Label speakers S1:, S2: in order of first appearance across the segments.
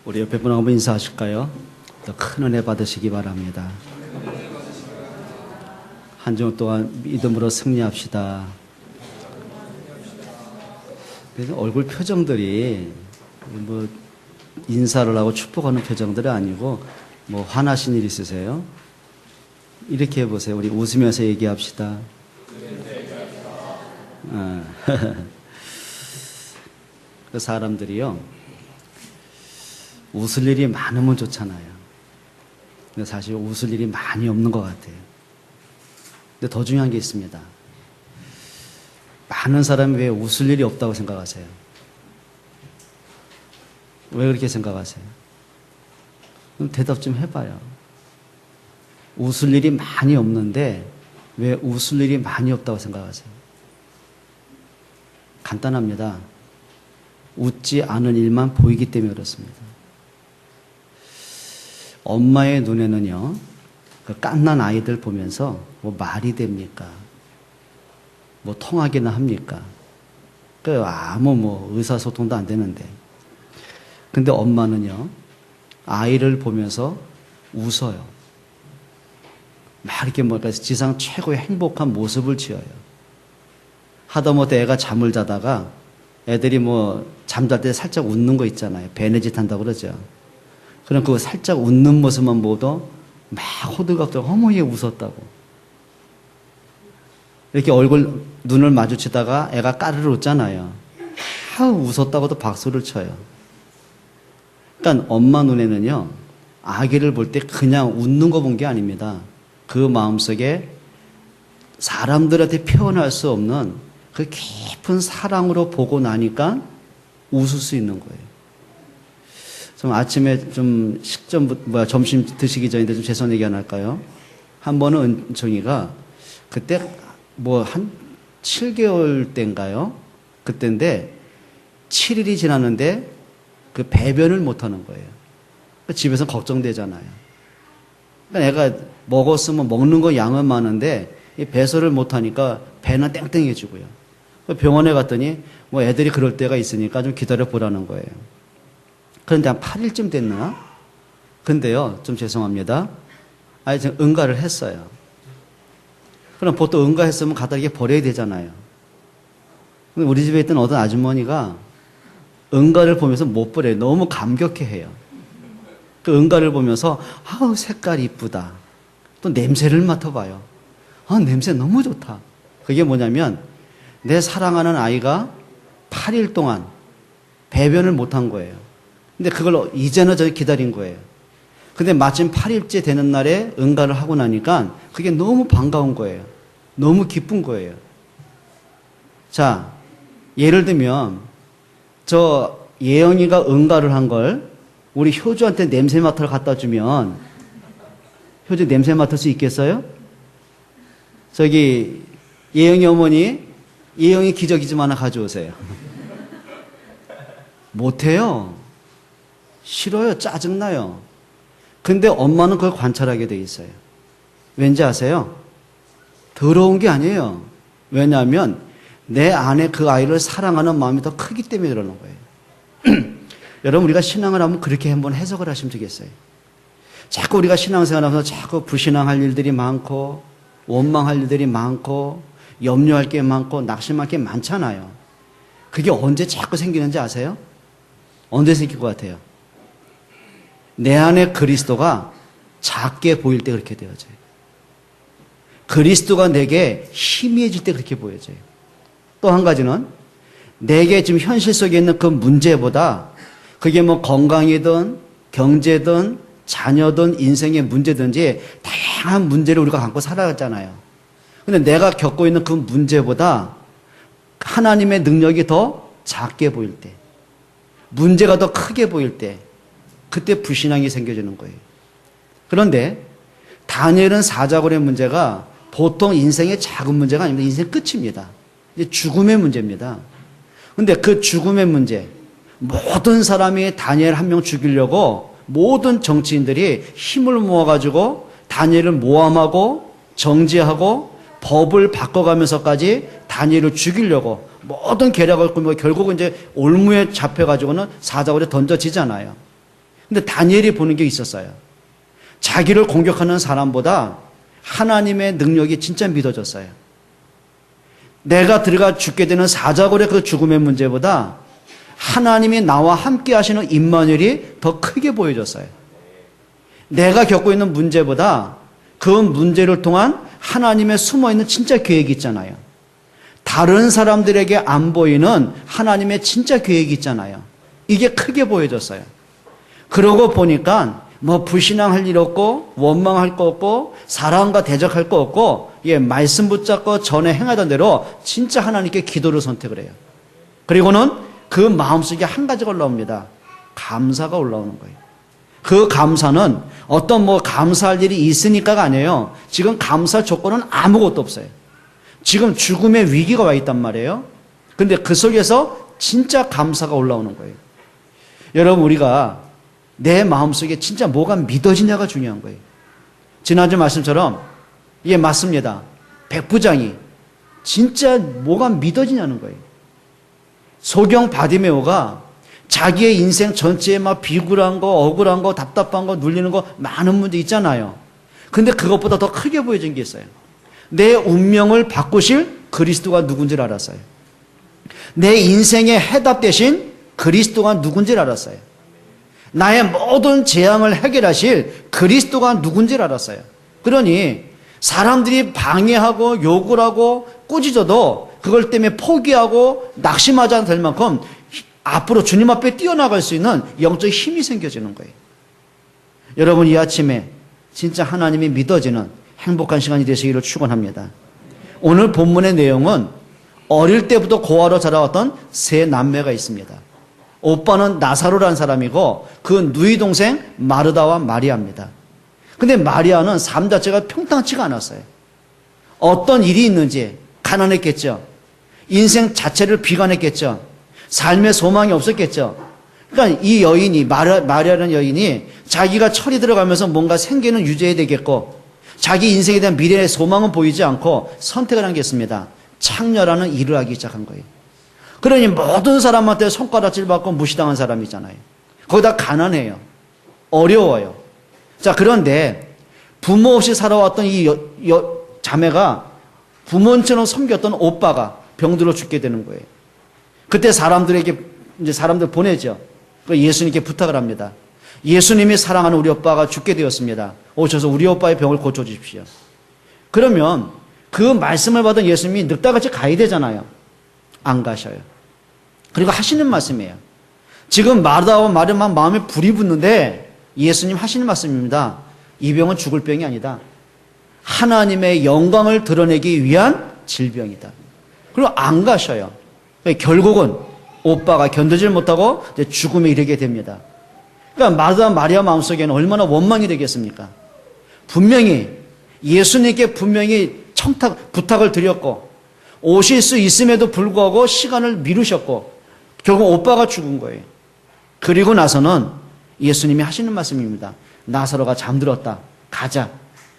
S1: 우리 옆에 분하고 한번 인사하실까요? 더 큰 은혜 받으시기 바랍니다. 한 주 동안 믿음으로 승리합시다. 그래서 얼굴 표정들이 뭐 인사를 하고 축복하는 표정들이 아니고 뭐 화나신 일 있으세요? 이렇게 해보세요. 우리 웃으면서 얘기합시다. 그 사람들이요, 웃을 일이 많으면 좋잖아요. 근데 사실 웃을 일이 많이 없는 것 같아요. 근데 더 중요한 게 있습니다. 많은 사람이 왜 웃을 일이 없다고 생각하세요? 왜 그렇게 생각하세요? 그럼 대답 좀 해봐요. 웃을 일이 많이 없는데 왜 웃을 일이 많이 없다고 생각하세요? 간단합니다. 웃지 않은 일만 보이기 때문에 그렇습니다. 엄마의 눈에는요, 그 갓난 아이들 보면서 뭐 말이 됩니까? 뭐 통하기나 합니까? 그 아무 뭐 의사소통도 안 되는데. 근데 엄마는요, 아이를 보면서 웃어요. 막 이렇게 뭐 지상 최고의 행복한 모습을 지어요. 하다못해 애가 잠을 자다가 애들이 뭐 잠잘 때 살짝 웃는 거 있잖아요. 배내짓 한다고 그러죠. 그럼 그 살짝 웃는 모습만 보도 막 호들갑들 어머 얘 웃었다고. 이렇게 얼굴 눈을 마주치다가 애가 까르르 웃잖아요. 웃었다고도 박수를 쳐요. 그러니까 엄마 눈에는요, 아기를 볼 때 그냥 웃는 거 본 게 아닙니다. 그 마음속에 사람들한테 표현할 수 없는 그 깊은 사랑으로 보고 나니까 웃을 수 있는 거예요. 좀 아침에 좀 점심 드시기 전인데 좀 죄송한 얘기 하나 할까요? 한 번은 은총이가 그때 뭐 한 7개월 때인가요? 그때인데 7일이 지났는데 그 배변을 못 하는 거예요. 집에서 걱정되잖아요. 그러니까 애가 먹었으면 먹는 거 양은 많은데 배설을 못 하니까 배는 땡땡해지고요. 병원에 갔더니 뭐 애들이 그럴 때가 있으니까 좀 기다려 보라는 거예요. 그런데 한 8일쯤 됐나? 근데요, 좀 죄송합니다. 아니, 제가 응가를 했어요. 그럼 보통 응가했으면 갖다 이렇게 버려야 되잖아요. 근데 우리 집에 있던 어떤 아주머니가 응가를 보면서 못 버려요. 너무 감격해 해요. 그 응가를 보면서, 아우, 색깔 이쁘다. 또 냄새를 맡아봐요. 아, 냄새 너무 좋다. 그게 뭐냐면, 내 사랑하는 아이가 8일 동안 배변을 못한 거예요. 근데 그걸 이제는 저희 기다린 거예요. 근데 마침 8일째 되는 날에 응가를 하고 나니까 그게 너무 반가운 거예요. 너무 기쁜 거예요. 자, 예를 들면 저 예영이가 응가를 한 걸 우리 효주한테 냄새 맡으러 갖다 주면 효주 냄새 맡을 수 있겠어요? 저기 예영이 어머니, 예영이 기저귀 좀 하나 가져오세요. 못해요. 싫어요. 짜증나요. 근데 엄마는 그걸 관찰하게 돼 있어요. 왠지 아세요? 더러운 게 아니에요. 왜냐하면 내 안에 그 아이를 사랑하는 마음이 더 크기 때문에 그러는 거예요. 여러분, 우리가 신앙을 하면 그렇게 한번 해석을 하시면 되겠어요. 자꾸 우리가 신앙생활 하면서 자꾸 불신앙할 일들이 많고 원망할 일들이 많고 염려할 게 많고 낙심할 게 많잖아요. 그게 언제 자꾸 생기는지 아세요? 언제 생길 것 같아요? 내 안에 그리스도가 작게 보일 때 그렇게 되어져요. 그리스도가 내게 희미해질 때 그렇게 보여져요. 또 한 가지는 내게 지금 현실 속에 있는 그 문제보다 그게 뭐 건강이든 경제든 자녀든 인생의 문제든지 다양한 문제를 우리가 갖고 살아갔잖아요. 근데 내가 겪고 있는 그 문제보다 하나님의 능력이 더 작게 보일 때, 문제가 더 크게 보일 때, 그때 불신앙이 생겨지는 거예요. 그런데 다니엘은 사자굴의 문제가 보통 인생의 작은 문제가 아닙니다. 인생 끝입니다. 이제 죽음의 문제입니다. 그런데 그 죽음의 문제, 모든 사람이 다니엘 한 명 죽이려고 모든 정치인들이 힘을 모아가지고 다니엘을 모함하고 정지하고 법을 바꿔가면서까지 다니엘을 죽이려고 모든 계략을 꾸미고 결국은 이제 올무에 잡혀가지고는 사자굴에 던져지잖아요. 근데 다니엘이 보는 게 있었어요. 자기를 공격하는 사람보다 하나님의 능력이 진짜 믿어졌어요. 내가 들어가 죽게 되는 사자굴의 그 죽음의 문제보다 하나님이 나와 함께 하시는 임마누엘이 더 크게 보여졌어요. 내가 겪고 있는 문제보다 그 문제를 통한 하나님의 숨어있는 진짜 계획이 있잖아요. 다른 사람들에게 안 보이는 하나님의 진짜 계획이 있잖아요. 이게 크게 보여졌어요. 그러고 보니까 뭐 불신앙할 일 없고 원망할 거 없고 사랑과 대적할 거 없고 말씀 붙잡고 전에 행하던 대로 진짜 하나님께 기도를 선택을 해요. 그리고는 그 마음속에 한 가지가 올라옵니다. 감사가 올라오는 거예요. 그 감사는 어떤 뭐 감사할 일이 있으니까가 아니에요. 지금 감사할 조건은 아무것도 없어요. 지금 죽음의 위기가 와 있단 말이에요. 근데 그 속에서 진짜 감사가 올라오는 거예요. 여러분, 우리가 내 마음속에 진짜 뭐가 믿어지냐가 중요한 거예요. 지난주 말씀처럼 맞습니다. 백부장이 진짜 뭐가 믿어지냐는 거예요. 소경 바디메오가 자기의 인생 전체에 막 비굴한 거, 억울한 거, 답답한 거, 눌리는 거 많은 문제 있잖아요. 근데 그것보다 더 크게 보여진 게 있어요. 내 운명을 바꾸실 그리스도가 누군지를 알았어요. 내 인생의 해답 대신 그리스도가 누군지를 알았어요. 나의 모든 재앙을 해결하실 그리스도가 누군지를 알았어요. 그러니 사람들이 방해하고 욕을 하고 꾸짖어도 그걸 때문에 포기하고 낙심하지 않을 만큼 앞으로 주님 앞에 뛰어나갈 수 있는 영적 힘이 생겨지는 거예요. 여러분, 이 아침에 진짜 하나님이 믿어지는 행복한 시간이 되시기를 축원합니다. 오늘 본문의 내용은 어릴 때부터 고아로 자라왔던 세 남매가 있습니다. 오빠는 나사로라는 사람이고 그 누이 동생 마르다와 마리아입니다. 근데 마리아는 삶 자체가 평탄치가 않았어요. 어떤 일이 있는지 가난했겠죠. 인생 자체를 비관했겠죠. 삶의 소망이 없었겠죠. 그러니까 이 여인이 마리아라는 여인이 자기가 철이 들어가면서 뭔가 생계는 유지해야 되겠고 자기 인생에 대한 미래의 소망은 보이지 않고 선택을 한 게 있습니다. 창녀라는 일을 하기 시작한 거예요. 그러니 모든 사람한테 손가락질 받고 무시당한 사람이잖아요. 거기다 가난해요. 어려워요. 자, 그런데 부모 없이 살아왔던 이 자매가 부모처럼 섬겼던 오빠가 병들어 죽게 되는 거예요. 그때 사람들 보내죠. 예수님께 부탁을 합니다. 예수님이 사랑하는 우리 오빠가 죽게 되었습니다. 오셔서 우리 오빠의 병을 고쳐주십시오. 그러면 그 말씀을 받은 예수님이 늑다같이 가야 되잖아요. 안 가셔요. 그리고 하시는 말씀이에요. 지금 마르다와 마리아만 마음에 불이 붙는데 예수님 하시는 말씀입니다. 이 병은 죽을 병이 아니다. 하나님의 영광을 드러내기 위한 질병이다. 그리고 안 가셔요. 결국은 오빠가 견디질 못하고 이제 죽음에 이르게 됩니다. 그러니까 마르다 마리아 마음속에는 얼마나 원망이 되겠습니까? 분명히 예수님께 분명히 부탁을 드렸고 오실 수 있음에도 불구하고 시간을 미루셨고 결국 오빠가 죽은 거예요. 그리고 나서는 예수님이 하시는 말씀입니다. 나사로가 잠들었다. 가자.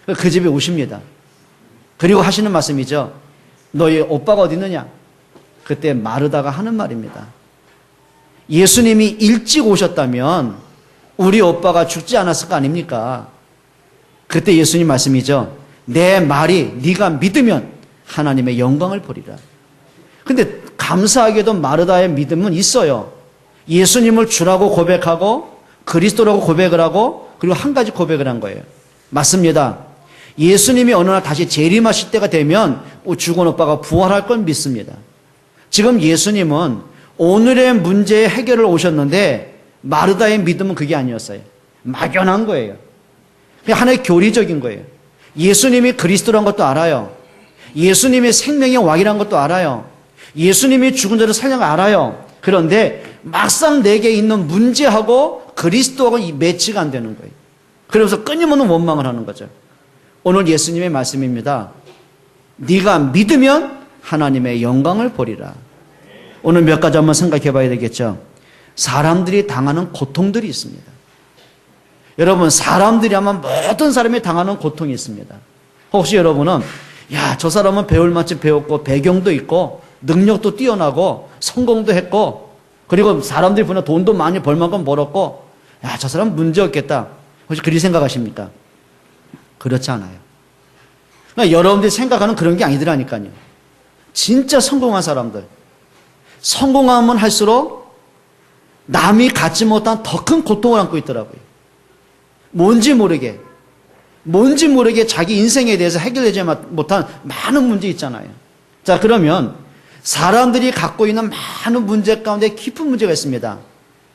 S1: 그 집에 오십니다. 그리고 하시는 말씀이죠. 너희 오빠가 어디 있느냐? 그때 마르다가 하는 말입니다. 예수님이 일찍 오셨다면 우리 오빠가 죽지 않았을 거 아닙니까? 그때 예수님 말씀이죠. 내 말이 네가 믿으면 하나님의 영광을 보리라. 근데 감사하게도 마르다의 믿음은 있어요. 예수님을 주라고 고백하고 그리스도라고 고백을 하고 그리고 한 가지 고백을 한 거예요. 맞습니다. 예수님이 어느 날 다시 재림하실 때가 되면 죽은 오빠가 부활할 건 믿습니다. 지금 예수님은 오늘의 문제의 해결을 오셨는데 마르다의 믿음은 그게 아니었어요. 막연한 거예요. 그냥 하나의 교리적인 거예요. 예수님이 그리스도란 것도 알아요. 예수님이 생명의 왕이란 것도 알아요. 예수님이 죽은 자를 살린 걸 알아요. 그런데 막상 내게 있는 문제하고 그리스도하고 매치가 안 되는 거예요. 그러면서 끊임없는 원망을 하는 거죠. 오늘 예수님의 말씀입니다. 네가 믿으면 하나님의 영광을 보리라. 오늘 몇 가지 한번 생각해 봐야 되겠죠. 사람들이 당하는 고통들이 있습니다. 여러분, 사람들이 아마 모든 사람이 당하는 고통이 있습니다. 혹시 여러분은 저 사람은 배울 만큼 배웠고 배경도 있고 능력도 뛰어나고 성공도 했고 그리고 사람들이 보면 돈도 많이 벌 만큼 벌었고 야, 저 사람 문제 없겠다. 혹시 그리 생각하십니까? 그렇지 않아요. 그러니까 여러분들이 생각하는 그런 게 아니더라니까요. 진짜 성공한 사람들. 성공하면 할수록 남이 갖지 못한 더 큰 고통을 안고 있더라고요. 뭔지 모르게 자기 인생에 대해서 해결되지 못한 많은 문제 있잖아요. 자, 그러면 사람들이 갖고 있는 많은 문제 가운데 깊은 문제가 있습니다.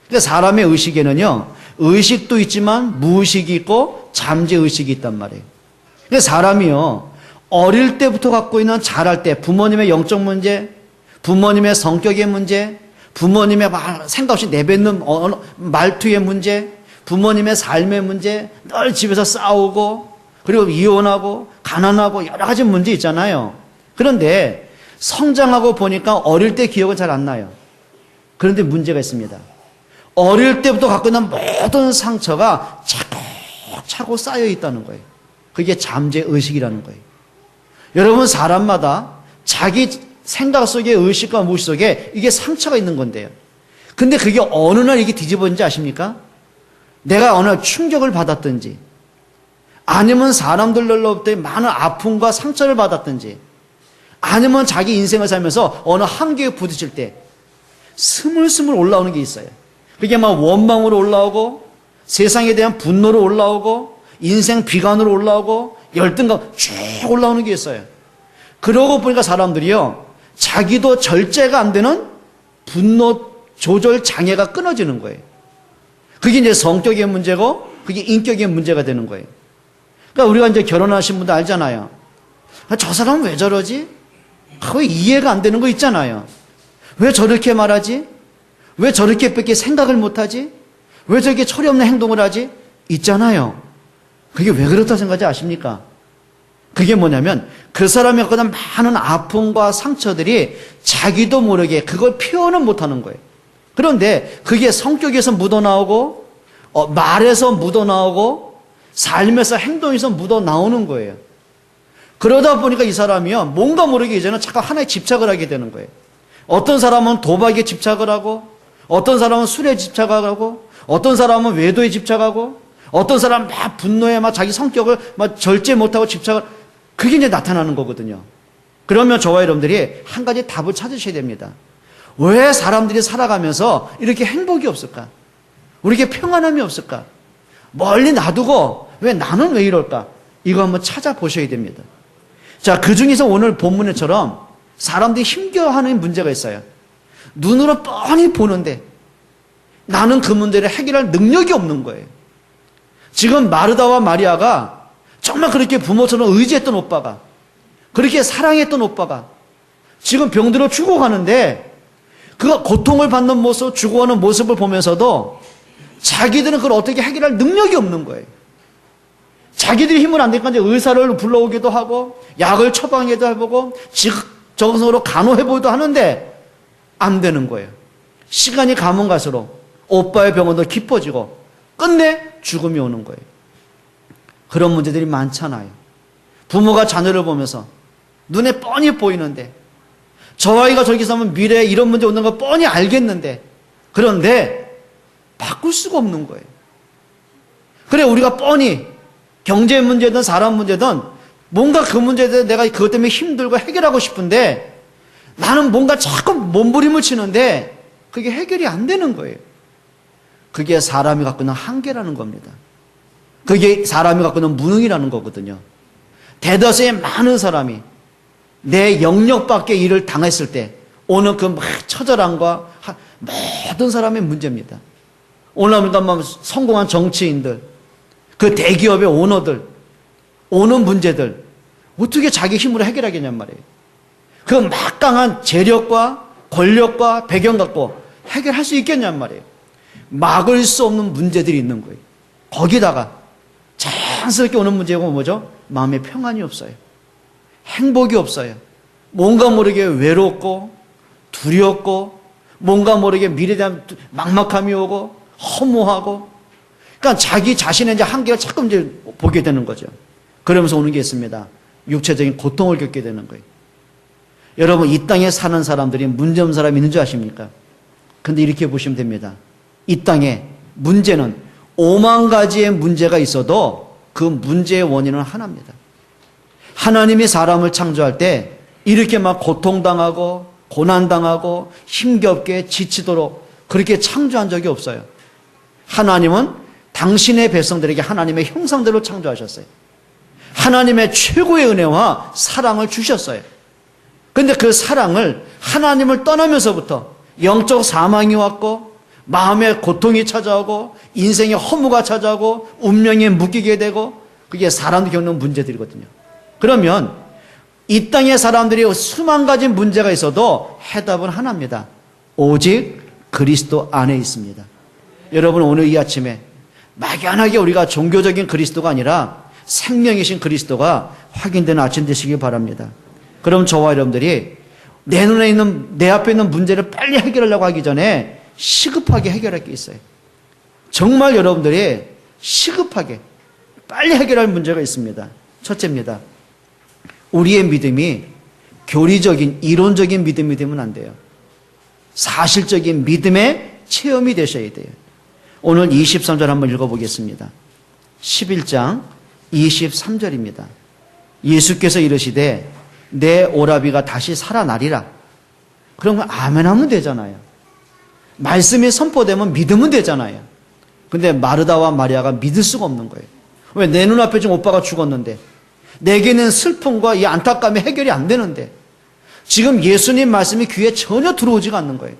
S1: 그러니까 사람의 의식에는요, 의식도 있지만 무의식이 있고 잠재의식이 있단 말이에요. 그러니까 사람이요, 어릴 때부터 갖고 있는 자랄 때 부모님의 영적 문제, 부모님의 성격의 문제, 부모님의 생각 없이 내뱉는 말투의 문제, 부모님의 삶의 문제, 늘 집에서 싸우고 그리고 이혼하고 가난하고 여러 가지 문제 있잖아요. 그런데 성장하고 보니까 어릴 때 기억은 잘 안 나요. 그런데 문제가 있습니다. 어릴 때부터 갖고 있는 모든 상처가 차곡차곡 쌓여 있다는 거예요. 그게 잠재의식이라는 거예요. 여러분, 사람마다 자기 생각 속에 의식과 무의식 속에 이게 상처가 있는 건데요. 근데 그게 어느 날 이게 뒤집어진지 아십니까? 내가 어느 날 충격을 받았든지 아니면 사람들로부터 많은 아픔과 상처를 받았든지 아니면 자기 인생을 살면서 어느 한계에 부딪힐 때 스물스물 올라오는 게 있어요. 그게 막 원망으로 올라오고 세상에 대한 분노로 올라오고 인생 비관으로 올라오고 열등감 쭉 올라오는 게 있어요. 그러고 보니까 사람들이요, 자기도 절제가 안 되는 분노 조절 장애가 끊어지는 거예요. 그게 이제 성격의 문제고 그게 인격의 문제가 되는 거예요. 그러니까 우리가 이제 결혼하신 분들 알잖아요. 저 사람은 왜 저러지? 왜 이해가 안 되는 거 있잖아요. 왜 저렇게 말하지? 왜 저렇게밖에 생각을 못하지? 왜 저렇게 철이 없는 행동을 하지? 있잖아요. 그게 왜 그렇다 생각하지 아십니까? 그게 뭐냐면 그 사람이 갖고 있는 많은 아픔과 상처들이 자기도 모르게 그걸 표현은 못하는 거예요. 그런데 그게 성격에서 묻어나오고 말에서 묻어나오고 삶에서 행동에서 묻어나오는 거예요. 그러다 보니까 이 사람이요, 뭔가 모르게 이제는 자꾸 하나에 집착을 하게 되는 거예요. 어떤 사람은 도박에 집착을 하고 어떤 사람은 술에 집착을 하고 어떤 사람은 외도에 집착하고 어떤 사람은 막 분노에 막 자기 성격을 막 절제 못하고 집착을, 그게 이제 나타나는 거거든요. 그러면 저와 여러분들이 한 가지 답을 찾으셔야 됩니다. 왜 사람들이 살아가면서 이렇게 행복이 없을까? 우리에게 평안함이 없을까? 멀리 놔두고 왜 나는 왜 이럴까? 이거 한번 찾아보셔야 됩니다. 자, 그 중에서 오늘 본문에처럼 사람들이 힘겨워하는 문제가 있어요. 눈으로 뻔히 보는데 나는 그 문제를 해결할 능력이 없는 거예요. 지금 마르다와 마리아가 정말 그렇게 부모처럼 의지했던 오빠가, 그렇게 사랑했던 오빠가 지금 병들어 죽어가는데 그가 고통을 받는 모습, 죽어가는 모습을 보면서도 자기들은 그걸 어떻게 해결할 능력이 없는 거예요. 자기들이 힘을 안 되니까 이제 의사를 불러오기도 하고 약을 처방해도 해보고 적응적으로 간호해보기도 하는데 안 되는 거예요. 시간이 가면 갈수록 오빠의 병원도 깊어지고 끝내 죽음이 오는 거예요. 그런 문제들이 많잖아요. 부모가 자녀를 보면서 눈에 뻔히 보이는데 저 아이가 저기서 하면 미래에 이런 문제 오는 거 뻔히 알겠는데 그런데 바꿀 수가 없는 거예요. 그래, 우리가 뻔히 경제 문제든 사람 문제든 뭔가 그 문제에 대해서 내가 그것 때문에 힘들고 해결하고 싶은데 나는 뭔가 자꾸 몸부림을 치는데 그게 해결이 안 되는 거예요. 그게 사람이 갖고 있는 한계라는 겁니다. 그게 사람이 갖고 있는 무능이라는 거거든요. 대다수의 많은 사람이 내 영역 밖의 일을 당했을 때 오는 그 처절함과 모든 사람의 문제입니다. 오늘 우리가 성공한 정치인들, 그 대기업의 오너들, 오는 문제들 어떻게 자기 힘으로 해결하겠냔 말이에요. 그 막강한 재력과 권력과 배경 갖고 해결할 수 있겠냔 말이에요. 막을 수 없는 문제들이 있는 거예요. 거기다가 자연스럽게 오는 문제가 뭐죠? 마음에 평안이 없어요. 행복이 없어요. 뭔가 모르게 외롭고 두렵고 뭔가 모르게 미래에 대한 막막함이 오고 허무하고, 그러니까 자기 자신의 이제 한계를 자꾸 이제 보게 되는 거죠. 그러면서 오는 게 있습니다. 육체적인 고통을 겪게 되는 거예요. 여러분, 이 땅에 사는 사람들이 문제 없는 사람이 있는 줄 아십니까? 근데 이렇게 보시면 됩니다. 이 땅에 문제는 5만 가지의 문제가 있어도 그 문제의 원인은 하나입니다. 하나님이 사람을 창조할 때 이렇게 막 고통당하고 고난당하고 힘겹게 지치도록 그렇게 창조한 적이 없어요. 하나님은 당신의 백성들에게 하나님의 형상대로 창조하셨어요. 하나님의 최고의 은혜와 사랑을 주셨어요. 그런데 그 사랑을 하나님을 떠나면서부터 영적 사망이 왔고 마음의 고통이 찾아오고 인생의 허무가 찾아오고 운명에 묶이게 되고 그게 사람들이 겪는 문제들이거든요. 그러면 이 땅의 사람들이 수만 가지 문제가 있어도 해답은 하나입니다. 오직 그리스도 안에 있습니다. 여러분 오늘 이 아침에 막연하게 우리가 종교적인 그리스도가 아니라 생명이신 그리스도가 확인되는 아침 되시기 바랍니다. 그럼 저와 여러분들이 내 눈에 있는 내 앞에 있는 문제를 빨리 해결하려고 하기 전에 시급하게 해결할 게 있어요. 정말 여러분들이 시급하게 빨리 해결할 문제가 있습니다. 첫째입니다. 우리의 믿음이 교리적인 이론적인 믿음이 되면 안 돼요. 사실적인 믿음의 체험이 되셔야 돼요. 오늘 23절 한번 읽어보겠습니다. 11장 23절입니다. 예수께서 이르시되 내 오라비가 다시 살아나리라. 그러면 아멘 하면 되잖아요. 말씀이 선포되면 믿으면 되잖아요. 근데 마르다와 마리아가 믿을 수가 없는 거예요. 왜? 내 눈앞에 지금 오빠가 죽었는데 내게는 슬픔과 이 안타까움이 해결이 안 되는데 지금 예수님 말씀이 귀에 전혀 들어오지가 않는 거예요.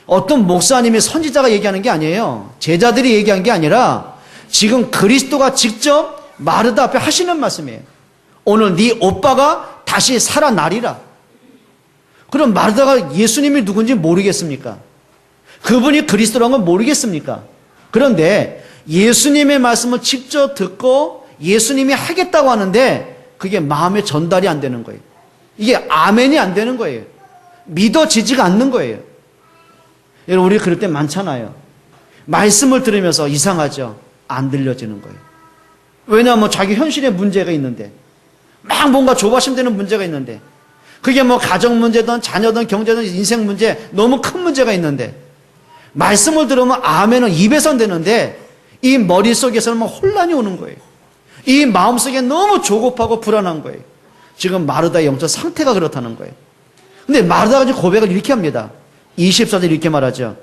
S1: 어떤 목사님이 선지자가 얘기하는 게 아니에요. 제자들이 얘기한 게 아니라 지금 그리스도가 직접 마르다 앞에 하시는 말씀이에요. 오늘 네 오빠가 다시 살아나리라. 그럼 마르다가 예수님이 누군지 모르겠습니까? 그분이 그리스도라는 건 모르겠습니까? 그런데 예수님의 말씀을 직접 듣고 예수님이 하겠다고 하는데 그게 마음에 전달이 안 되는 거예요. 이게 아멘이 안 되는 거예요. 믿어지지가 않는 거예요. 여러분 우리 그럴 때 많잖아요. 말씀을 들으면서 이상하죠. 안 들려지는 거예요. 왜냐하면 자기 현실에 문제가 있는데 막 뭔가 조바심되는 문제가 있는데 그게 뭐 가정 문제든 자녀든 경제든 인생 문제 너무 큰 문제가 있는데 말씀을 들으면 아멘은 입에선 되는데 이 머릿속에서는 막 혼란이 오는 거예요. 이 마음속에 너무 조급하고 불안한 거예요. 지금 마르다의 영적 상태가 그렇다는 거예요. 근데 마르다가 지금 고백을 이렇게 합니다. 24절 이렇게 말하죠.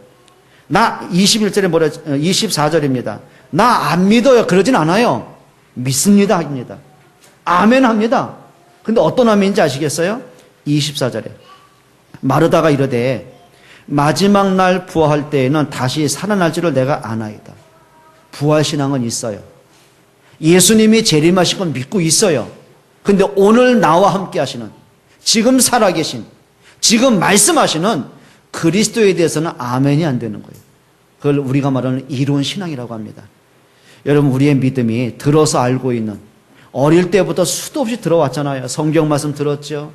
S1: 나 21절에 24절입니다. 나 안 믿어요. 그러진 않아요. 믿습니다 합니다. 아멘 합니다. 근데 어떤 아멘인지 아시겠어요? 24절에 마르다가 이르되 마지막 날 부활할 때에는 다시 살아날 줄을 내가 아나이다. 부활신앙은 있어요. 예수님이 재림하신 건 믿고 있어요. 근데 오늘 나와 함께 하시는 지금 살아계신 지금 말씀하시는 그리스도에 대해서는 아멘이 안 되는 거예요. 그걸 우리가 말하는 이론신앙이라고 합니다. 여러분 우리의 믿음이 들어서 알고 있는 어릴 때부터 수도 없이 들어왔잖아요. 성경 말씀 들었죠.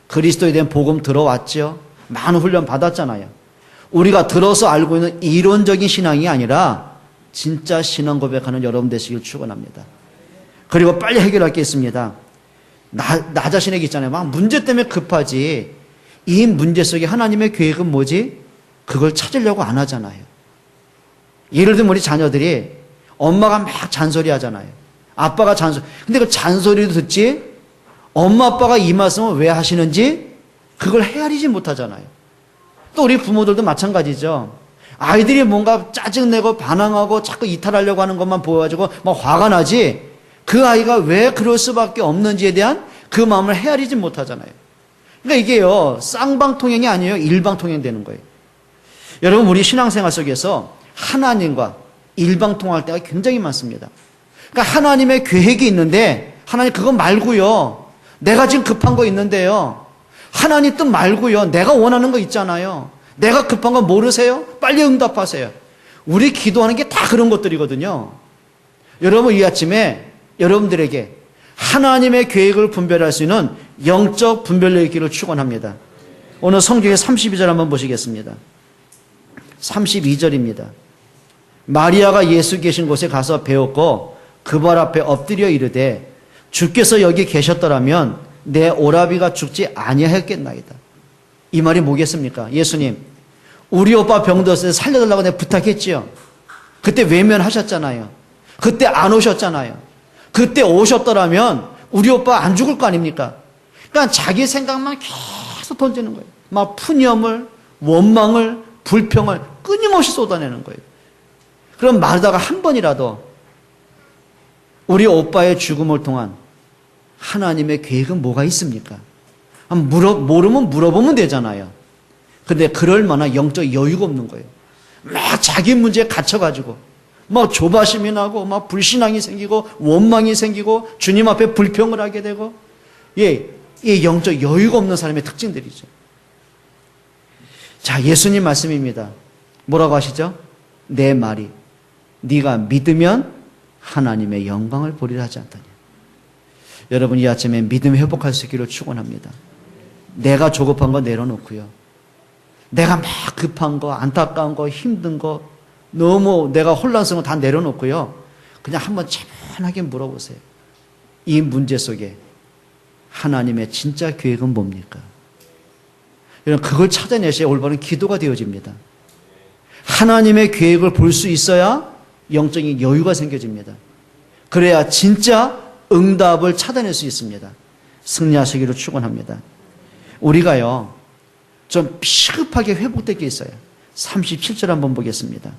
S1: 그리스도에 대한 복음 들어왔죠. 많은 훈련 받았잖아요. 우리가 들어서 알고 있는 이론적인 신앙이 아니라 진짜 신앙 고백하는 여러분 되시길 축원합니다. 그리고 빨리 해결할 게 있습니다. 나 자신에게 있잖아요. 막 문제 때문에 급하지. 이 문제 속에 하나님의 계획은 뭐지? 그걸 찾으려고 안 하잖아요. 예를 들면 우리 자녀들이 엄마가 막 잔소리 하잖아요. 아빠가 잔소리. 근데 그 잔소리도 듣지 엄마 아빠가 이 말씀을 왜 하시는지 그걸 헤아리지 못하잖아요. 또 우리 부모들도 마찬가지죠. 아이들이 뭔가 짜증내고 반항하고 자꾸 이탈하려고 하는 것만 보여가지고 막 화가 나지 그 아이가 왜 그럴 수밖에 없는지에 대한 그 마음을 헤아리지 못하잖아요. 그러니까 이게요 쌍방통행이 아니에요. 일방통행 되는 거예요. 여러분 우리 신앙생활 속에서 하나님과 일방통행할 때가 굉장히 많습니다. 그러니까 하나님의 계획이 있는데 하나님 그거 말고요. 내가 지금 급한 거 있는데요. 하나님 뜻 말고요. 내가 원하는 거 있잖아요. 내가 급한 거 모르세요? 빨리 응답하세요. 우리 기도하는 게 다 그런 것들이거든요. 여러분 이 아침에 여러분들에게 하나님의 계획을 분별할 수 있는 영적 분별력이 있기를 축원합니다. 오늘 성경의 32절 한번 보시겠습니다. 32절입니다. 마리아가 예수 계신 곳에 가서 배웠고 그 발 앞에 엎드려 이르되 주께서 여기 계셨더라면 내 오라비가 죽지 아니하였겠나이다. 이 말이 뭐겠습니까? 예수님 우리 오빠 병들었을 때 살려달라고 내가 부탁했지요. 그때 외면하셨잖아요. 그때 안 오셨잖아요. 그때 오셨더라면 우리 오빠 안 죽을 거 아닙니까? 그러니까 자기 생각만 계속 던지는 거예요. 막 푸념을, 원망을, 불평을 끊임없이 쏟아내는 거예요. 그럼 마르다가 한 번이라도 우리 오빠의 죽음을 통한 하나님의 계획은 뭐가 있습니까? 모르면 물어보면 되잖아요. 근데 그럴 만한 영적 여유가 없는 거예요. 막 자기 문제에 갇혀가지고 막 조바심이 나고 막 불신앙이 생기고 원망이 생기고 주님 앞에 불평을 하게 되고 이 영적 여유가 없는 사람의 특징들이죠. 자, 예수님 말씀입니다. 뭐라고 하시죠? 내 말이 네가 믿으면 하나님의 영광을 보리라 하지 않더냐. 여러분, 이 아침에 믿음 회복할 수 있기를 축원합니다. 내가 조급한 거 내려놓고요. 내가 막 급한 거, 안타까운 거, 힘든 거, 너무 내가 혼란스러운 거 다 내려놓고요. 그냥 한번 차분하게 물어보세요. 이 문제 속에 하나님의 진짜 계획은 뭡니까? 여러분, 그걸 찾아내셔야 올바른 기도가 되어집니다. 하나님의 계획을 볼 수 있어야 영적인 여유가 생겨집니다. 그래야 진짜 응답을 찾아낼 수 있습니다. 승리하시기를 축원합니다. 우리가요, 좀 시급하게 회복될 게 있어요. 37절 한번 보겠습니다.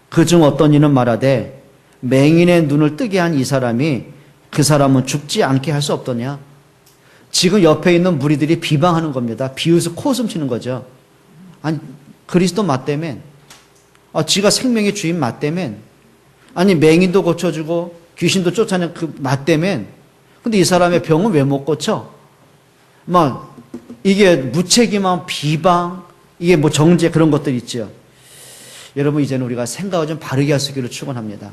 S1: 그중 어떤 이는 말하되 맹인의 눈을 뜨게 한 이 사람이 그 사람은 죽지 않게 할 수 없더냐. 지금 옆에 있는 무리들이 비방하는 겁니다. 비웃어 코웃음 치는 거죠. 아니, 그리스도 맞다면, 지가 생명의 주인 맞다면, 아니 맹인도 고쳐주고 귀신도 쫓아내는 그 맞다면, 근데 이 사람의 병은 왜 못 고쳐? 막 이게 무책임한 비방, 이게 뭐 정죄 그런 것들 있죠. 여러분, 이제는 우리가 생각을 좀 바르게 할 수 있기를 축원합니다.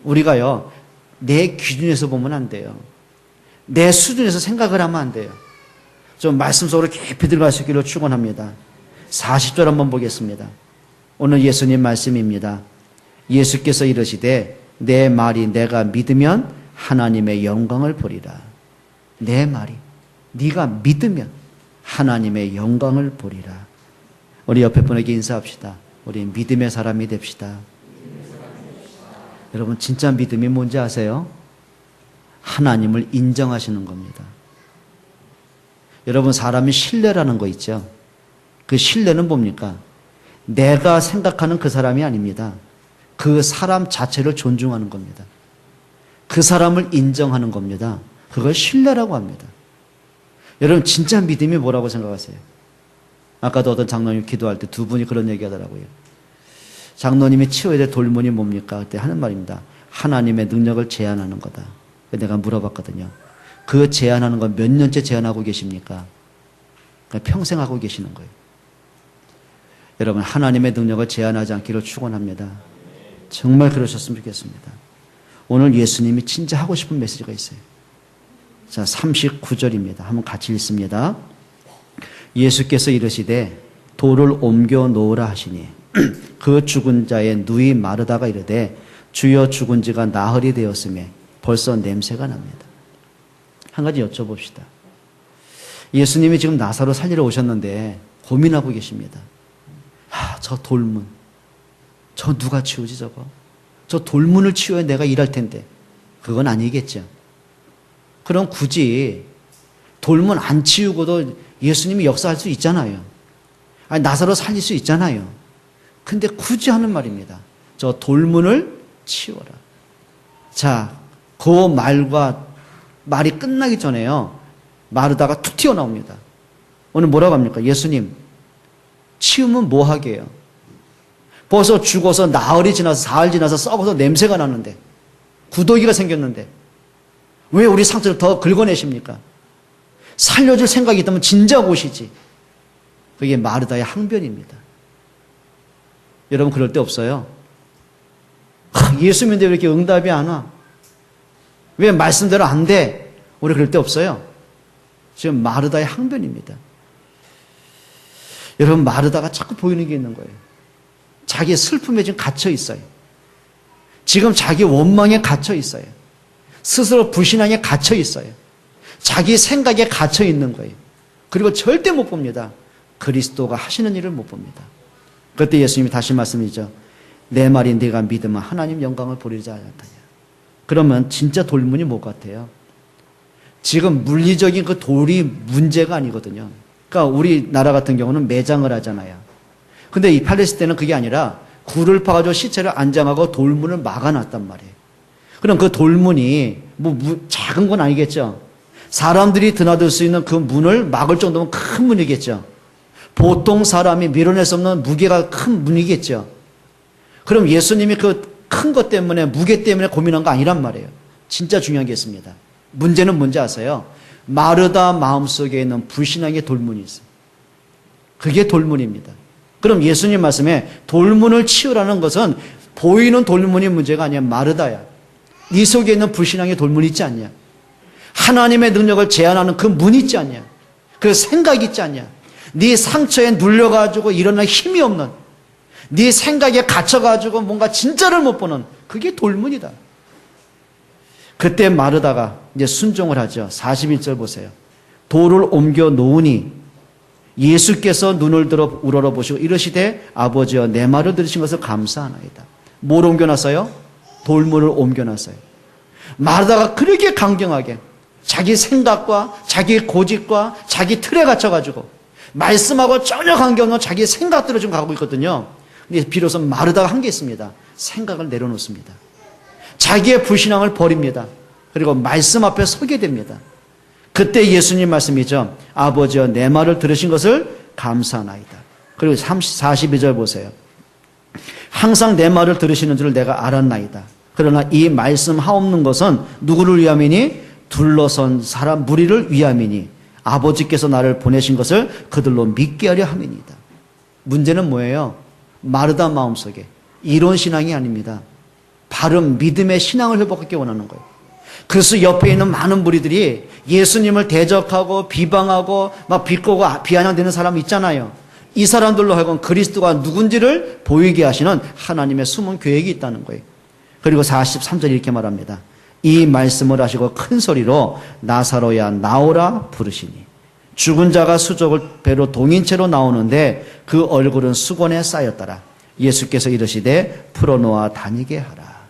S1: 우리가요, 내 기준에서 보면 안 돼요. 내 수준에서 생각을 하면 안 돼요. 좀 말씀 속으로 깊이 들어갈 수 있기를 축원합니다. 40절 한번 보겠습니다. 오늘 예수님 말씀입니다. 예수께서 이르시되 내 말이 내가 믿으면 하나님의 영광을 보리라. 내 말이 네가 믿으면 하나님의 영광을 보리라. 우리 옆에 분에게 인사합시다. 우리 믿음의 사람이 됩시다. 여러분, 진짜 믿음이 뭔지 아세요? 하나님을 인정하시는 겁니다. 여러분, 사람이 신뢰라는 거 있죠? 그 신뢰는 뭡니까? 내가 생각하는 그 사람이 아닙니다. 그 사람 자체를 존중하는 겁니다. 그 사람을 인정하는 겁니다. 그걸 신뢰라고 합니다. 여러분, 진짜 믿음이 뭐라고 생각하세요? 아까도 어떤 장로님 기도할 때 두 분이 그런 얘기 하더라고요. 장로님이 치워야 될 돌문이 뭡니까? 그때 하는 말입니다. 하나님의 능력을 제한하는 거다. 내가 물어봤거든요. 그 제한하는 건 몇 년째 제한하고 계십니까? 평생 하고 계시는 거예요. 여러분, 하나님의 능력을 제한하지 않기를 축원합니다. 정말 그러셨으면 좋겠습니다. 오늘 예수님이 진짜 하고 싶은 메시지가 있어요. 자, 39절입니다. 한번 같이 읽습니다. 예수께서 이르시되 돌을 옮겨 놓으라 하시니 그 죽은 자의 누이 마르다가 이르되 주여 죽은 지가 나흘이 되었음에 벌써 냄새가 납니다. 한 가지 여쭤봅시다. 예수님이 지금 나사로 살리러 오셨는데 고민하고 계십니다. 저 돌문, 저 누가 치우지 저거? 저 돌문을 치워야 내가 일할 텐데. 그건 아니겠죠. 그럼 굳이 돌문 안 치우고도 예수님이 역사할 수 있잖아요. 아니, 나사로 살릴 수 있잖아요. 근데 굳이 하는 말입니다. 저 돌문을 치워라. 자, 그 말이 끝나기 전에요, 마르다가 툭 튀어나옵니다. 오늘 뭐라고 합니까? 예수님, 치우면 뭐 하게 해요? 벌써 죽어서 나흘이 지나서 사흘 지나서 썩어서 냄새가 나는데, 구더기가 생겼는데 왜 우리 상처를 더 긁어내십니까? 살려줄 생각이 있다면 진작 오시지. 그게 마르다의 항변입니다. 여러분, 그럴 때 없어요? 예수 믿는데 왜 이렇게 응답이 안 와? 왜 말씀대로 안 돼? 우리 그럴 때 없어요? 지금 마르다의 항변입니다. 여러분, 마르다가 자꾸 보이는 게 있는 거예요. 자기의 슬픔에 지금 갇혀 있어요. 지금 자기 원망에 갇혀 있어요. 스스로 불신앙에 갇혀 있어요. 자기 생각에 갇혀 있는 거예요. 그리고 절대 못 봅니다. 그리스도가 하시는 일을 못 봅니다. 그때 예수님이 다시 말씀이죠. 내 말이 네가 믿으면 하나님 영광을 보리지 않았느냐. 그러면 진짜 돌문이 뭐 같아요? 지금 물리적인 그 돌이 문제가 아니거든요. 그러니까 우리나라 같은 경우는 매장을 하잖아요. 근데 이 팔레스타인은 그게 아니라 굴을 파가지고 시체를 안장하고 돌문을 막아놨단 말이에요. 그럼 그 돌문이 작은 건 아니겠죠. 사람들이 드나들 수 있는 그 문을 막을 정도면 큰 문이겠죠. 보통 사람이 밀어낼 수 없는 무게가 큰 문이겠죠. 그럼 예수님이 그 큰 것 때문에, 무게 때문에 고민한 거 아니란 말이에요. 진짜 중요한 게 있습니다. 문제는 뭔지 아세요? 마르다 마음속에 있는 불신앙의 돌문이 있어요. 그게 돌문입니다. 그럼 예수님 말씀에 돌문을 치우라는 것은 보이는 돌문이 문제가 아니야. 마르다야. 네 속에 있는 불신앙의 돌문이 있지 않냐? 하나님의 능력을 제한하는 그 문이 있지 않냐? 그 생각이 있지 않냐? 네 상처에 눌려가지고 일어날 힘이 없는, 네 생각에 갇혀가지고 뭔가 진짜를 못 보는, 그게 돌문이다. 그때 마르다가 이제 순종을 하죠. 41절 보세요. 돌을 옮겨 놓으니 예수께서 눈을 들어 우러러보시고 이르시되 아버지여 내 말을 들으신 것을 감사하나이다. 뭘 옮겨놨어요? 돌문을 옮겨놨어요. 마르다가 그렇게 강경하게 자기 생각과 자기 고집과 자기 틀에 갇혀가지고 말씀하고 전혀 관계없는 자기 생각대로 지금 가고 있거든요. 근데 비로소 마르다가 한 게 있습니다. 생각을 내려놓습니다. 자기의 불신앙을 버립니다. 그리고 말씀 앞에 서게 됩니다. 그때 예수님 말씀이죠. 아버지여 내 말을 들으신 것을 감사하나이다. 그리고 42절 보세요. 항상 내 말을 들으시는 줄을 내가 알았나이다. 그러나 이 말씀 하옵는 것은 누구를 위함이니? 둘러선 사람 무리를 위함이니 아버지께서 나를 보내신 것을 그들로 믿게 하려 함이니이다. 문제는 뭐예요? 마르다 마음속에 이론 신앙이 아닙니다. 바른 믿음의 신앙을 회복하기 원하는 거예요. 그래서 옆에 있는 많은 무리들이 예수님을 대적하고 비방하고 막 비꼬고 비아냥대는 사람 있잖아요. 이 사람들로 하여금 그리스도가 누군지를 보이게 하시는 하나님의 숨은 계획이 있다는 거예요. 그리고 43절 이렇게 말합니다. 이 말씀을 하시고 큰 소리로 나사로야 나오라 부르시니 죽은 자가 수족을 배로 동인채로 나오는데 그 얼굴은 수건에 쌓였더라. 예수께서 이르시되 풀어놓아 다니게 하라.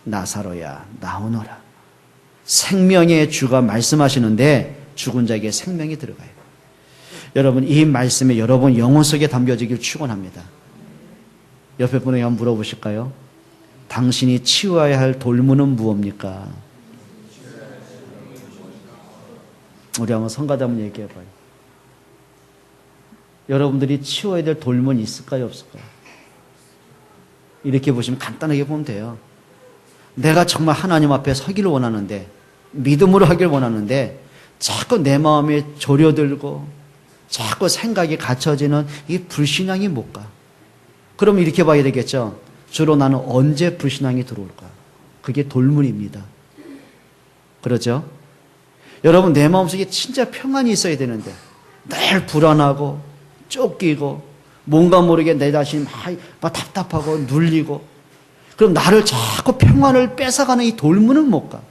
S1: 나사로야 나오너라. 생명의 주가 말씀하시는데 죽은 자에게 생명이 들어가요. 여러분 이 말씀에 여러분 영혼 속에 담겨지길 축원합니다. 옆에 분에게 한번 물어보실까요? 당신이 치워야 할 돌문은 무엇입니까? 우리 한번 성가대 한번 얘기해봐요. 여러분들이 치워야 될 돌문이 있을까요? 없을까요? 이렇게 보시면 간단하게 보면 돼요. 내가 정말 하나님 앞에 서기를 원하는데 믿음으로 하길 원하는데 자꾸 내 마음에 졸여들고 자꾸 생각이 갇혀지는 이 불신앙이 뭘까? 그럼 이렇게 봐야 되겠죠. 주로 나는 언제 불신앙이 들어올까? 그게 돌문입니다. 그렇죠? 여러분 내 마음속에 진짜 평안이 있어야 되는데 늘 불안하고 쫓기고 뭔가 모르게 내 자신이 막 답답하고 눌리고 그럼 나를 자꾸 평안을 뺏어가는 이 돌문은 뭘까?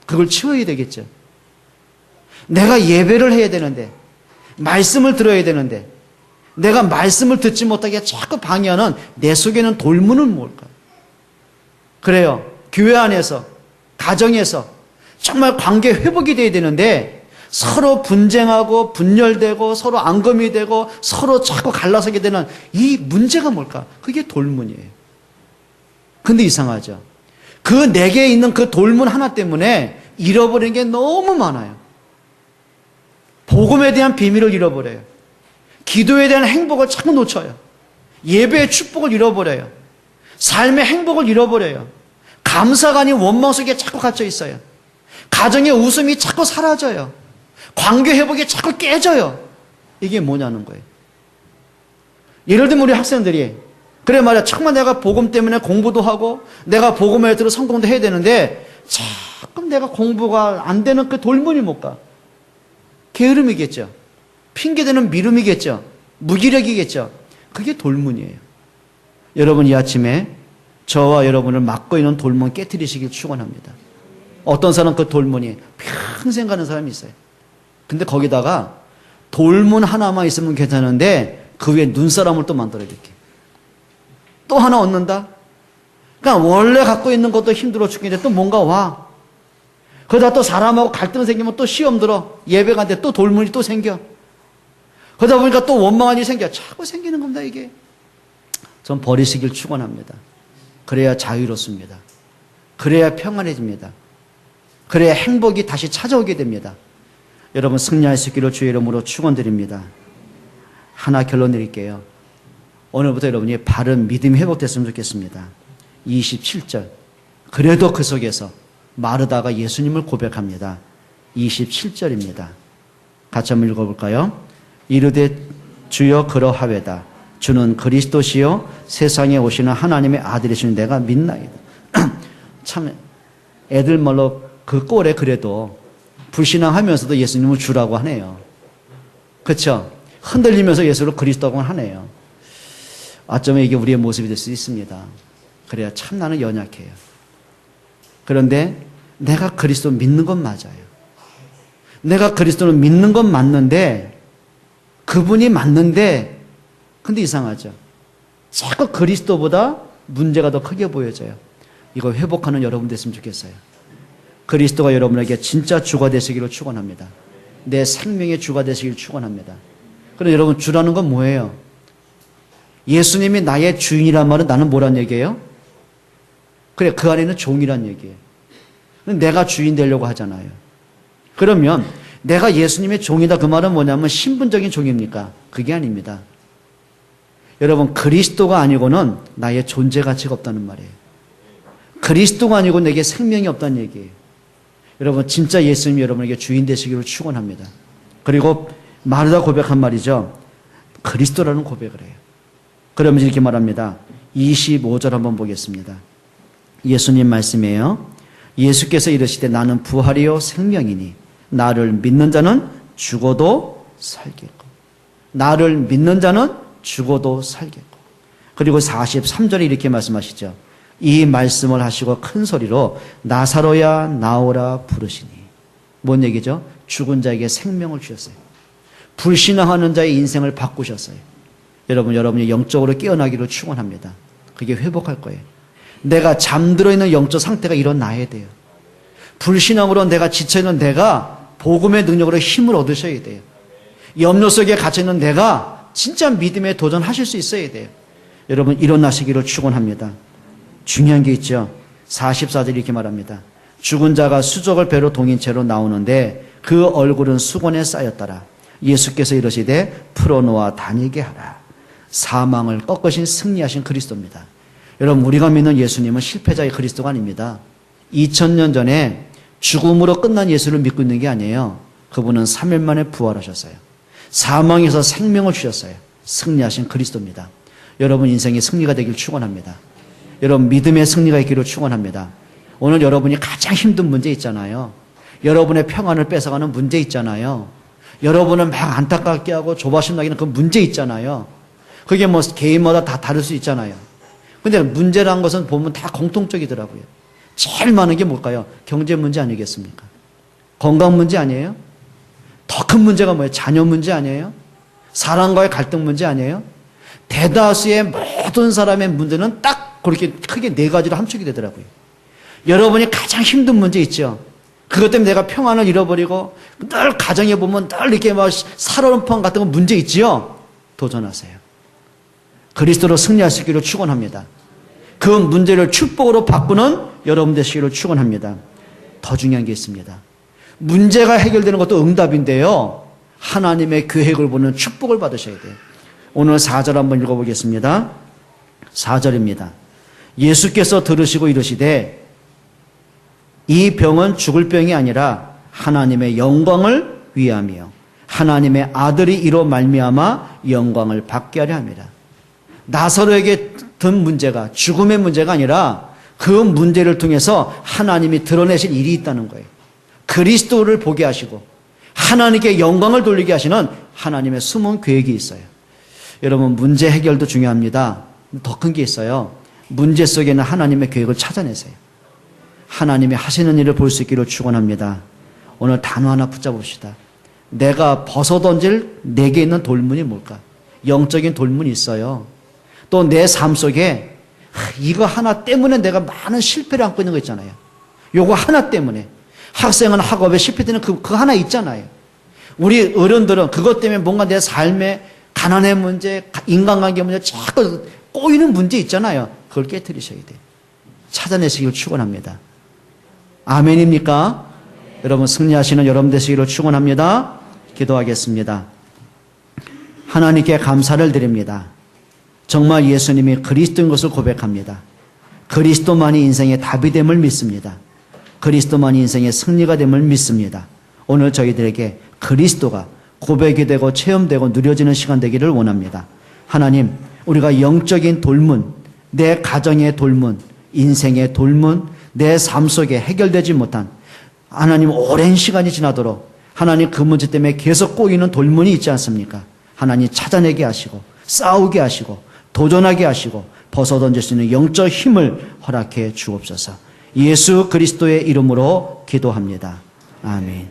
S1: 그걸 치워야 되겠죠. 내가 예배를 해야 되는데 말씀을 들어야 되는데 내가 말씀을 듣지 못하게 자꾸 방해하는 내 속에는 돌문은 뭘까? 그래요. 교회 안에서 가정에서 정말 관계 회복이 돼야 되는데 서로 분쟁하고 분열되고 서로 앙금이 되고 서로 자꾸 갈라서게 되는 이 문제가 뭘까? 그게 돌문이에요. 근데 이상하죠. 그 내게 있는 그 돌문 하나 때문에 잃어버린 게 너무 많아요. 복음에 대한 비밀을 잃어버려요. 기도에 대한 행복을 자꾸 놓쳐요. 예배의 축복을 잃어버려요. 삶의 행복을 잃어버려요. 감사가 아닌 원망 속에 자꾸 갇혀 있어요. 가정의 웃음이 자꾸 사라져요. 관계 회복이 자꾸 깨져요. 이게 뭐냐는 거예요. 예를 들면 우리 학생들이 그래 말이야 정말 내가 복음 때문에 공부도 하고 내가 복음에 들어 성공도 해야 되는데 자꾸 내가 공부가 안 되는 그 돌문이 뭘까? 게으름이겠죠. 핑계대는 미움이겠죠. 무기력이겠죠. 그게 돌문이에요. 여러분 이 아침에 저와 여러분을 막고 있는 돌문 깨트리시길 축원합니다. 어떤 사람은 그 돌문이 평생 가는 사람이 있어요. 근데 거기다가 돌문 하나만 있으면 괜찮은데 그 위에 눈사람을 또 만들어 이렇게. 또 하나 얻는다. 그러니까 원래 갖고 있는 것도 힘들어 죽겠는데 또 뭔가 와. 그러다 또 사람하고 갈등 생기면 또 시험 들어. 예배 가는데 또 돌문이 또 생겨. 그러다 보니까 또 원망한 일이 생겨. 자꾸 생기는 겁니다, 이게. 전 버리시길 축원합니다. 그래야 자유롭습니다. 그래야 평안해집니다. 그래야 행복이 다시 찾아오게 됩니다. 여러분 승리할 수 있기를 주의 이름으로 축원드립니다. 하나 결론 드릴게요. 오늘부터 여러분이 바른 믿음이 회복됐으면 좋겠습니다. 27절. 그래도 그 속에서 마르다가 예수님을 고백합니다. 27절입니다. 같이 한번 읽어볼까요? 이르되 주여 그러하외다. 주는 그리스도시요 세상에 오시는 하나님의 아들이시니 내가 믿나이다. 참 애들 말로 그 꼴에 그래도 불신앙하면서도 예수님을 주라고 하네요. 그렇죠? 흔들리면서 예수를 그리스도라고 하네요. 어쩌면 이게 우리의 모습이 될 수 있습니다. 그래야 참 나는 연약해요. 그런데 내가 그리스도 믿는 건 맞아요. 내가 그리스도를 믿는 건 맞는데 그분이 맞는데 근데 이상하죠. 자꾸 그리스도보다 문제가 더 크게 보여져요. 이거 회복하는 여러분 됐으면 좋겠어요. 그리스도가 여러분에게 진짜 주가 되시기를 축원합니다. 내 생명의 주가 되시기를 축원합니다. 그런데 여러분 주라는 건 뭐예요? 예수님이 나의 주인이란 말은 나는 뭐란 얘기예요? 그래 그 안에는 종이란 얘기예요. 내가 주인 되려고 하잖아요. 그러면 내가 예수님의 종이다 그 말은 뭐냐면 신분적인 종입니까? 그게 아닙니다. 여러분 그리스도가 아니고는 나의 존재 가치가 없다는 말이에요. 그리스도가 아니고 내게 생명이 없다는 얘기예요. 여러분 진짜 예수님이 여러분에게 주인 되시기를 축원합니다. 그리고 마르다 고백한 말이죠. 그리스도라는 고백을 해요. 그러면서 이렇게 말합니다. 25절 한번 보겠습니다. 예수님 말씀이에요. 예수께서 이르시되 나는 부활이요 생명이니 나를 믿는 자는 죽어도 살겠고 나를 믿는 자는 죽어도 살겠고. 그리고 43절에 이렇게 말씀하시죠. 이 말씀을 하시고 큰 소리로 나사로야 나오라 부르시니. 뭔 얘기죠? 죽은 자에게 생명을 주셨어요. 불신앙하는 자의 인생을 바꾸셨어요. 여러분이 영적으로 깨어나기를 축원합니다. 그게 회복할 거예요. 내가 잠들어 있는 영적 상태가 일어나야 돼요. 불신앙으로 내가 지쳐있는 내가 복음의 능력으로 힘을 얻으셔야 돼요. 염려 속에 갇혀있는 내가 진짜 믿음에 도전하실 수 있어야 돼요. 여러분 일어나시기를 축원합니다. 중요한 게 있죠. 44절 이렇게 말합니다. 죽은 자가 수족을 배로 동인 채로 나오는데 그 얼굴은 수건에 쌓였더라. 예수께서 이러시되 풀어놓아 다니게 하라. 사망을 꺾으신 승리하신 그리스도입니다. 여러분 우리가 믿는 예수님은 실패자의 그리스도가 아닙니다. 2000년 전에 죽음으로 끝난 예수를 믿고 있는 게 아니에요. 그분은 3일 만에 부활하셨어요. 사망에서 생명을 주셨어요. 승리하신 그리스도입니다. 여러분 인생의 승리가 되길 축원합니다. 여러분 믿음의 승리가 있기를 축원합니다. 오늘 여러분이 가장 힘든 문제 있잖아요. 여러분의 평안을 뺏어가는 문제 있잖아요. 여러분을 막 안타깝게 하고 조바심 나게 하는 그 문제 있잖아요. 그게 뭐 개인마다 다 다를 수 있잖아요. 근데 문제라는 것은 보면 다 공통적이더라고요. 제일 많은 게 뭘까요? 경제 문제 아니겠습니까? 건강 문제 아니에요? 더 큰 문제가 뭐예요? 자녀 문제 아니에요? 사람과의 갈등 문제 아니에요? 대다수의 모든 사람의 문제는 딱 그렇게 크게 네 가지로 함축이 되더라고요. 여러분이 가장 힘든 문제 있죠? 그것 때문에 내가 평안을 잃어버리고 늘 가정에 보면 늘 이렇게 막 살얼음판 같은 거 문제 있지요? 도전하세요. 그리스도로 승리할 수 있기를 축원합니다. 그 문제를 축복으로 바꾸는 여러분 되시기를 축원합니다. 더 중요한 게 있습니다. 문제가 해결되는 것도 응답인데요. 하나님의 계획을 보는 축복을 받으셔야 돼요. 오늘 4절 한번 읽어보겠습니다. 4절입니다. 예수께서 들으시고 이르시되 이 병은 죽을 병이 아니라 하나님의 영광을 위함이요 하나님의 아들이 이로 말미암아 영광을 받게 하려 합니다. 나사로에게 든 문제가 죽음의 문제가 아니라 그 문제를 통해서 하나님이 드러내실 일이 있다는 거예요. 그리스도를 보게 하시고 하나님께 영광을 돌리게 하시는 하나님의 숨은 계획이 있어요. 여러분 문제 해결도 중요합니다. 더 큰 게 있어요. 문제 속에는 하나님의 계획을 찾아내세요. 하나님이 하시는 일을 볼 수 있기를 축원합니다. 오늘 단어 하나 붙잡읍시다. 내가 벗어던질 내게 있는 돌문이 뭘까? 영적인 돌문이 있어요. 또 내 삶 속에 이거 하나 때문에 내가 많은 실패를 안고 있는 거 있잖아요. 요거 하나 때문에. 학생은 학업에 실패되는 그 하나 있잖아요. 우리 어른들은 그것 때문에 뭔가 내 삶에 가난의 문제, 인간관계 문제, 자꾸 꼬이는 문제 있잖아요. 그걸 깨트리셔야 돼요. 찾아내시길 축원합니다. 아멘입니까? 여러분 승리하시는 여러분 되시기를 축원합니다. 기도하겠습니다. 하나님께 감사를 드립니다. 정말 예수님이 그리스도인 것을 고백합니다. 그리스도만이 인생의 답이 됨을 믿습니다. 그리스도만이 인생의 승리가 됨을 믿습니다. 오늘 저희들에게 그리스도가 고백이 되고 체험되고 누려지는 시간 되기를 원합니다. 하나님, 우리가 영적인 돌문, 내 가정의 돌문, 인생의 돌문, 내 삶 속에 해결되지 못한 하나님 오랜 시간이 지나도록 하나님 그 문제 때문에 계속 꼬이는 돌문이 있지 않습니까? 하나님 찾아내게 하시고 싸우게 하시고 도전하게 하시고 벗어던질 수 있는 영적 힘을 허락해 주옵소서. 예수 그리스도의 이름으로 기도합니다. 아멘.